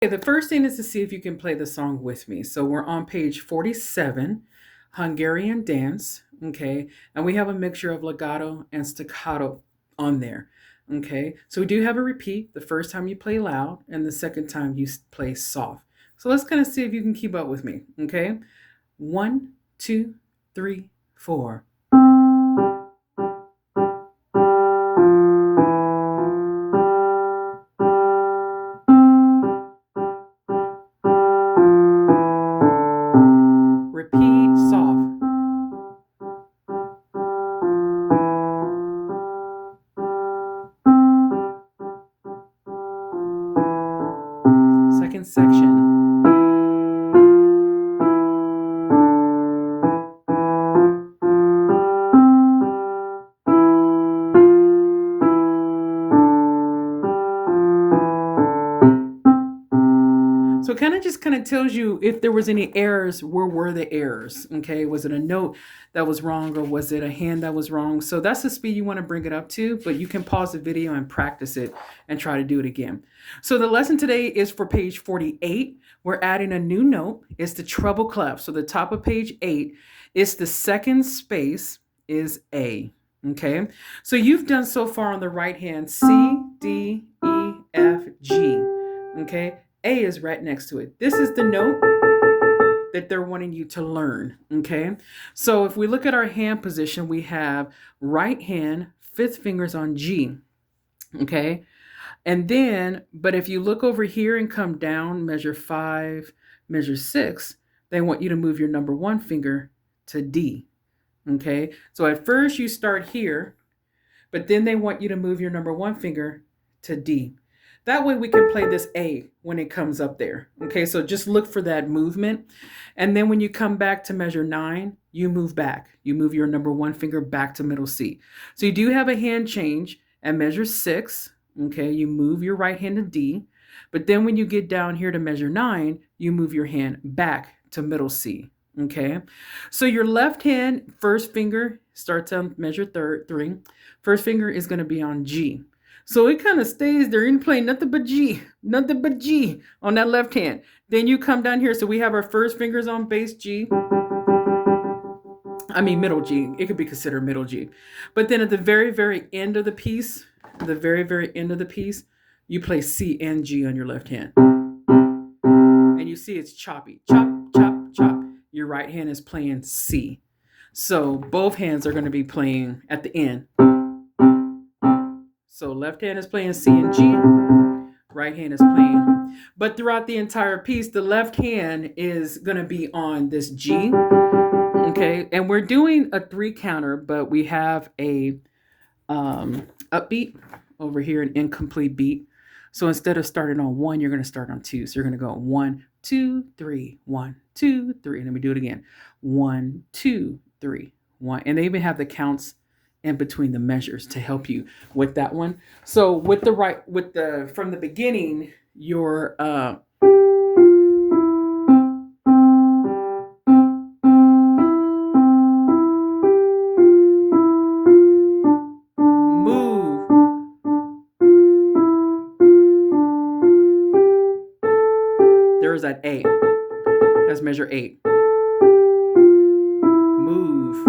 Okay, the first thing is to see if you can play the song with me. So we're on page 47, Hungarian Dance. Okay, and we have a mixture of legato and staccato on there. Okay, so we do have a repeat the first time you play loud, and the second time you play soft. So let's kind of see if you can keep up with me. Okay, one, two, three, four. Repeat soft. Second section. So it kind of tells you if there was any errors, where were the errors? Okay, was it a note that was wrong or was it a hand that was wrong? So that's the speed you want to bring it up to, but you can pause the video and practice it and try to do it again. So the lesson today is for page 48. We're adding a new note. It's the treble clef. So the top of page 8 is the second space is A. Okay, so you've done so far on the right hand C, D, E, F, G. Okay, A is right next to it. This is the note that they're wanting you to learn. Okay, so if we look at our hand position, we have right hand, fifth fingers on G. Okay, and then, but if you look over here and come down, measure 5, measure 6, they want you to move your number 1 finger to D. Okay, so at first you start here, but then they want you to move your number 1 finger to D. That way we can play this A when it comes up there. Okay, so just look for that movement. And then when you come back to measure 9, you move back. You move your number 1 finger back to middle C. So you do have a hand change at measure 6. Okay, you move your right hand to D. But then when you get down here to measure 9, you move your hand back to middle C. Okay, so your left hand first finger starts on measure 3. First finger is going to be on G. So it kind of stays there. You're playing nothing but G on that left hand. Then you come down here. So we have our first fingers on bass G. I mean, middle G. It could be considered middle G. But then at the very, very end of the piece, you play C and G on your left hand. And you see it's choppy. Chop, chop, chop. Your right hand is playing C. So both hands are going to be playing at the end. So left hand is playing C and G, right hand is playing. But throughout the entire piece, the left hand is going to be on this G. Okay, and we're doing a 3 counter, but we have a upbeat over here, an incomplete beat. So instead of starting on 1, you're going to start on 2. So you're going to go 1, 2, 3, 1, 2, 3. And then we do it again. 1, 2, 3, 1. And they even have the counts in between the measures to help you with that one. So with the from the beginning, your move. There's that A. That's measure 8. Move.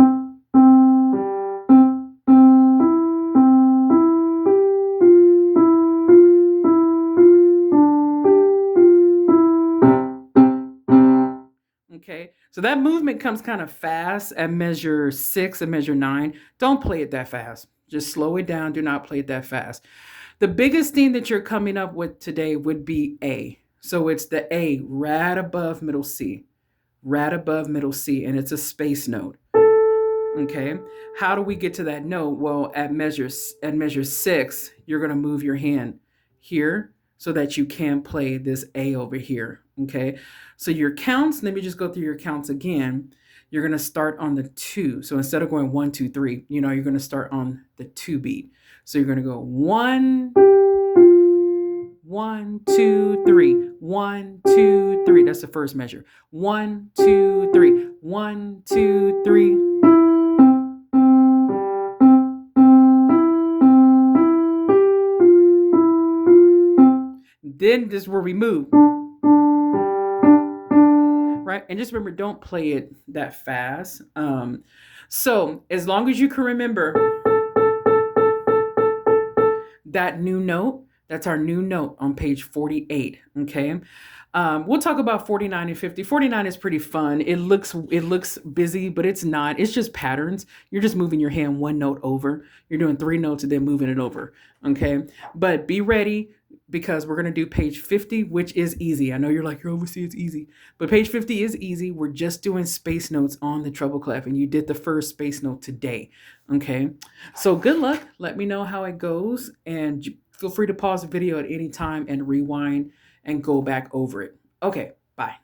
Okay, so that movement comes kind of fast at measure 6 and measure 9. Don't play it that fast. Just slow it down. Do not play it that fast. The biggest thing that you're coming up with today would be A. So it's the A right above middle C, right above middle C, and it's a space note. Okay, how do we get to that note? Well, at measure 6, you're going to move your hand here so that you can play this A over here. Okay, so your counts, let me just go through your counts again. You're going to start on the 2. So instead of going 1, 2, 3, you're going to start on the 2 beat. So you're going to go 1, 1, 2, 3, 1, 2, 3. That's the first measure. 1, 2, 3, 1, 2, 3. Then this is where we move. right? And just remember, don't play it that fast. So as long as you can remember that new note, that's our new note on page 48. Okay. We'll talk about 49 and 50. 49 is pretty fun. It looks busy, but it's not. It's just patterns. You're just moving your hand one note over. You're doing three notes and then moving it over. Okay. But be ready because we're going to do page 50, which is easy. I know you're like, you're overseas, it's easy. But page 50 is easy. We're just doing space notes on the treble clef, and you did the first space note today. Okay. So good luck. Let me know how it goes, and feel free to pause the video at any time and rewind and go back over it. Okay, bye.